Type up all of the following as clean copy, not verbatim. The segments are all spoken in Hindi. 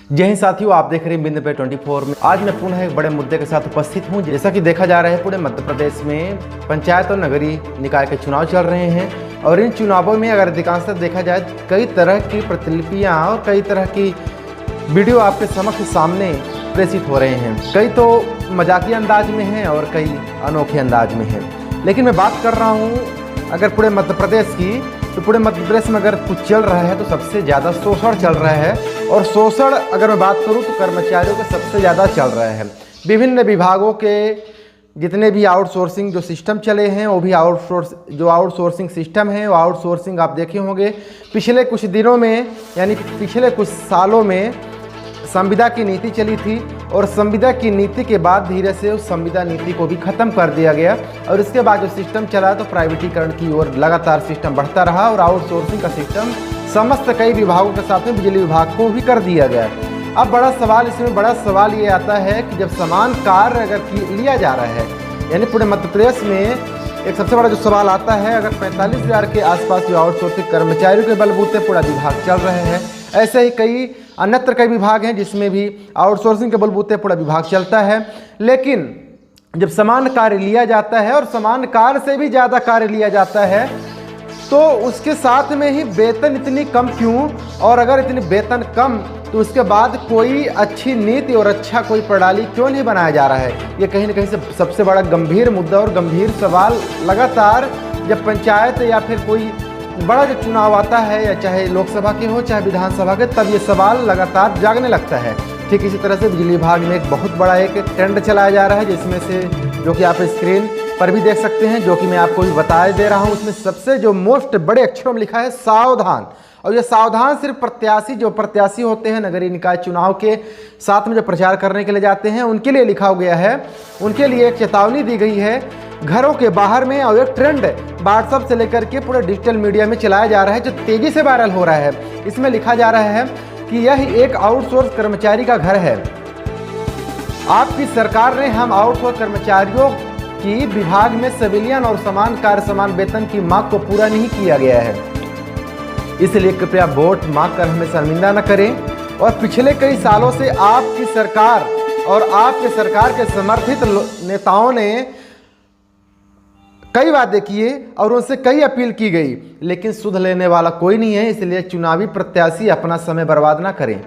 जय हिंद साथियों, आप देख रहे हैं बिंदु पे 24 में। आज मैं पुनः एक बड़े मुद्दे के साथ उपस्थित हूं। जैसा कि देखा जा रहा है, पूरे मध्य प्रदेश में पंचायत और नगरीय निकाय के चुनाव चल रहे हैं और इन चुनावों में अगर अधिकांशतः देखा जाए तो कई तरह की प्रतिलिपियां और कई तरह की वीडियो आपके समक्ष सामने प्रेषित हो रहे हैं। कई तो मजाकिया अंदाज में हैं और कई अनोखे अंदाज में हैं। लेकिन मैं बात कर रहा हूँ अगर पूरे मध्य प्रदेश की, तो पूरे मध्य प्रदेश में अगर कुछ चल रहा है तो सबसे ज़्यादा शोषण चल रहा है। और शोषण अगर मैं बात करूं तो कर्मचारियों का सबसे ज़्यादा चल रहा है। विभिन्न विभागों के जितने भी आउटसोर्सिंग जो सिस्टम चले हैं वो भी आउटसोर्सिंग सिस्टम है। वो आउटसोर्सिंग आप देखे होंगे पिछले कुछ दिनों में, यानी पिछले कुछ सालों में संविदा की नीति चली थी और संविदा की नीति के बाद धीरे से उस संविदा नीति को भी ख़त्म कर दिया गया और इसके बाद जो सिस्टम चला तो प्राइवेटीकरण की ओर लगातार सिस्टम बढ़ता रहा और आउटसोर्सिंग का सिस्टम समस्त कई विभागों के साथ में बिजली विभाग को भी कर दिया गया। अब इसमें बड़ा सवाल ये आता है कि जब समान कार्य अगर लिया जा रहा है, यानी पूरे मध्य प्रदेश में एक सबसे बड़ा जो सवाल आता है, अगर 45,000 के आसपास जो आउटसोर्सिंग कर्मचारियों के बलबूते पूरा विभाग चल रहे हैं, ऐसे ही कई अन्यत्र कई विभाग हैं जिसमें भी आउटसोर्सिंग के बलबूते पूरा विभाग चलता है। लेकिन जब समान कार्य लिया जाता है और समान कार्य से भी ज़्यादा कार्य लिया जाता है तो उसके साथ में ही वेतन इतनी कम क्यों? और अगर इतनी वेतन कम तो उसके बाद कोई अच्छी नीति और अच्छा कोई प्रणाली क्यों नहीं बनाया जा रहा है? ये कहीं ना कहीं से सबसे बड़ा गंभीर मुद्दा और गंभीर सवाल लगातार जब पंचायत या फिर कोई बड़ा जो चुनाव आता है, या चाहे लोकसभा के हो चाहे विधानसभा के, तब ये सवाल लगातार जागने लगता है। ठीक इसी तरह से बिजली विभाग में एक बहुत बड़ा एक ट्रेंड चलाया जा रहा है, जिसमें से जो कि आप स्क्रीन पर भी देख सकते हैं, जो कि मैं आपको भी बता दे रहा हूं। उसमें सबसे जो मोस्ट बड़े अक्षरों में लिखा है सावधान। और ये सावधान सिर्फ प्रत्याशी होते हैं नगरीय निकाय चुनाव के साथ में जो प्रचार करने के लिए जाते हैं उनके लिए लिखा गया है। उनके लिए एक चेतावनी दी गई है घरों के बाहर में। और एक ट्रेंड व्हाट्सएप से लेकर के पूरे डिजिटल मीडिया में चलाया जा रहा है जो तेजी से वायरल हो रहा है। इसमें लिखा जा रहा है कि यह एक आउटसोर्स कर्मचारी का घर है। आपकी सरकार ने हम आउटसोर्स कर्मचारियों की विभाग में सिविलियन और समान कार्य समान वेतन की मांग को पूरा नहीं किया गया है, इसलिए कृपया वोट मांग कर हमें शर्मिंदा न करें। और पिछले कई सालों से आपकी सरकार और आपके सरकार के समर्थित नेताओं ने कई वादे किए और उनसे कई अपील की गई, लेकिन सुध लेने वाला कोई नहीं है। इसलिए चुनावी प्रत्याशी अपना समय बर्बाद ना करें।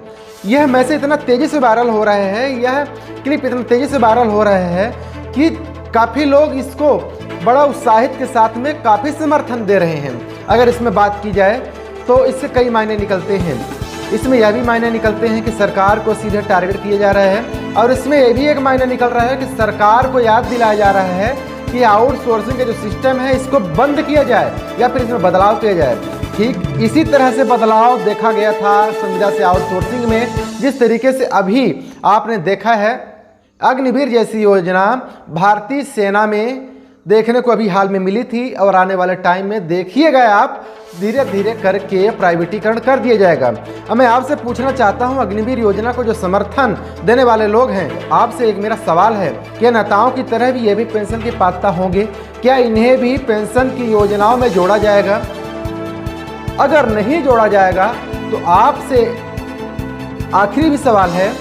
यह मैसेज इतना तेजी से वायरल हो रहा है, यह क्लिप इतना तेजी से वायरल हो रहा है कि काफ़ी लोग इसको बड़ा उत्साहित के साथ में काफ़ी समर्थन दे रहे हैं। अगर इसमें बात की जाए तो इससे कई मायने निकलते हैं। इसमें यह भी मायने निकलते हैं कि सरकार को सीधे टारगेट किया जा रहा है, और इसमें यह भी एक मायने निकल रहा है कि सरकार को याद दिलाया जा रहा है कि आउटसोर्सिंग का जो सिस्टम है इसको बंद किया जाए या फिर इसमें बदलाव किया जाए। ठीक इसी तरह से बदलाव देखा गया था संविदा से आउटसोर्सिंग में, जिस तरीके से अभी आपने देखा है अग्निवीर जैसी योजना भारतीय सेना में देखने को अभी हाल में मिली थी और आने वाले टाइम में देखिएगा आप धीरे धीरे करके प्राइवेटीकरण कर दिया जाएगा। अब मैं आपसे पूछना चाहता हूं, अग्निवीर योजना को जो समर्थन देने वाले लोग हैं, आपसे एक मेरा सवाल है, क्या नेताओं की तरह भी ये भी पेंशन के पात्र होंगे? क्या इन्हें भी पेंशन की योजनाओं में जोड़ा जाएगा? अगर नहीं जोड़ा जाएगा तो आपसे आखिरी भी सवाल है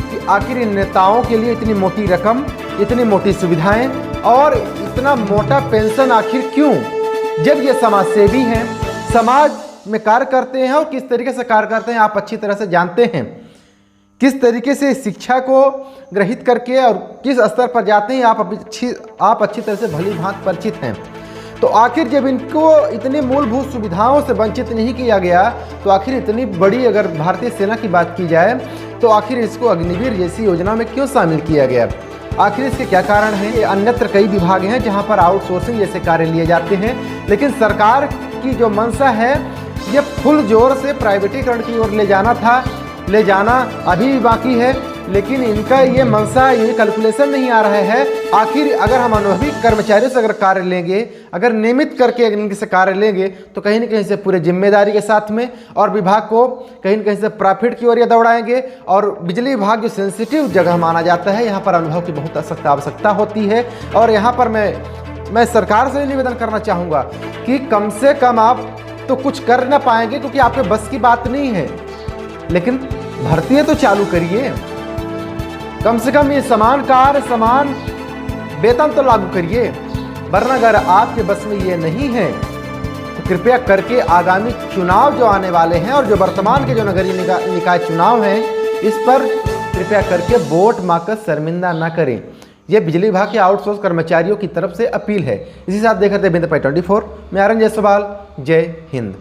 कि आखिर इन नेताओं के लिए इतनी मोटी रकम, इतनी मोटी सुविधाएं और इतना मोटा पेंशन आखिर क्यों? जब ये समाज सेवी हैं, समाज में कार्य करते हैं और किस तरीके से कार्य करते हैं आप अच्छी तरह से जानते हैं। किस तरीके से शिक्षा को ग्रहित करके और किस स्तर पर जाते हैं आप अच्छी तरह से भली भांति परिचित हैं। तो आखिर जब इनको इतनी मूलभूत सुविधाओं से वंचित नहीं किया गया तो आखिर इतनी बड़ी अगर भारतीय सेना की बात की जाए तो आखिर इसको अग्निवीर जैसी योजना में क्यों शामिल किया गया? आखिर इसके क्या कारण हैं? ये अन्यत्र कई विभाग हैं जहां पर आउटसोर्सिंग जैसे कार्य लिए जाते हैं, लेकिन सरकार की जो मंशा है ये फुल जोर से प्राइवेटीकरण की ओर ले जाना अभी भी बाकी है। लेकिन इनका ये मंशा, ये कैलकुलेशन नहीं आ रहा है आखिर अगर हम अनुभवी कर्मचारियों से अगर कार्य लेंगे, अगर नियमित करके इनके से कार्य लेंगे तो कहीं न कहीं से पूरे जिम्मेदारी के साथ में और विभाग को कहीं न कहीं से प्रॉफिट की ओर ये दौड़ाएंगे। और बिजली विभाग जो सेंसिटिव जगह माना जाता है, यहाँ पर अनुभव की बहुत सख्त आवश्यकता होती है। और यहाँ पर मैं सरकार से निवेदन करना चाहूँगा कि कम से कम आप तो कुछ कर ना पाएंगे क्योंकि आपके बस की बात नहीं है, लेकिन भर्ती तो चालू करिए, कम से कम ये समान कार्य समान वेतन तो लागू करिए। वरना अगर आपके बस में ये नहीं है तो कृपया करके आगामी चुनाव जो आने वाले हैं और जो वर्तमान के जो नगरीय निकाय चुनाव हैं, इस पर कृपया करके वोट मांगकर शर्मिंदा ना करें। यह बिजली विभाग के आउटसोर्स कर्मचारियों की तरफ से अपील है। इसी साथ देख रहे थे बिंद पे 24। मैं आर्यन जायसवाल। जय हिंद।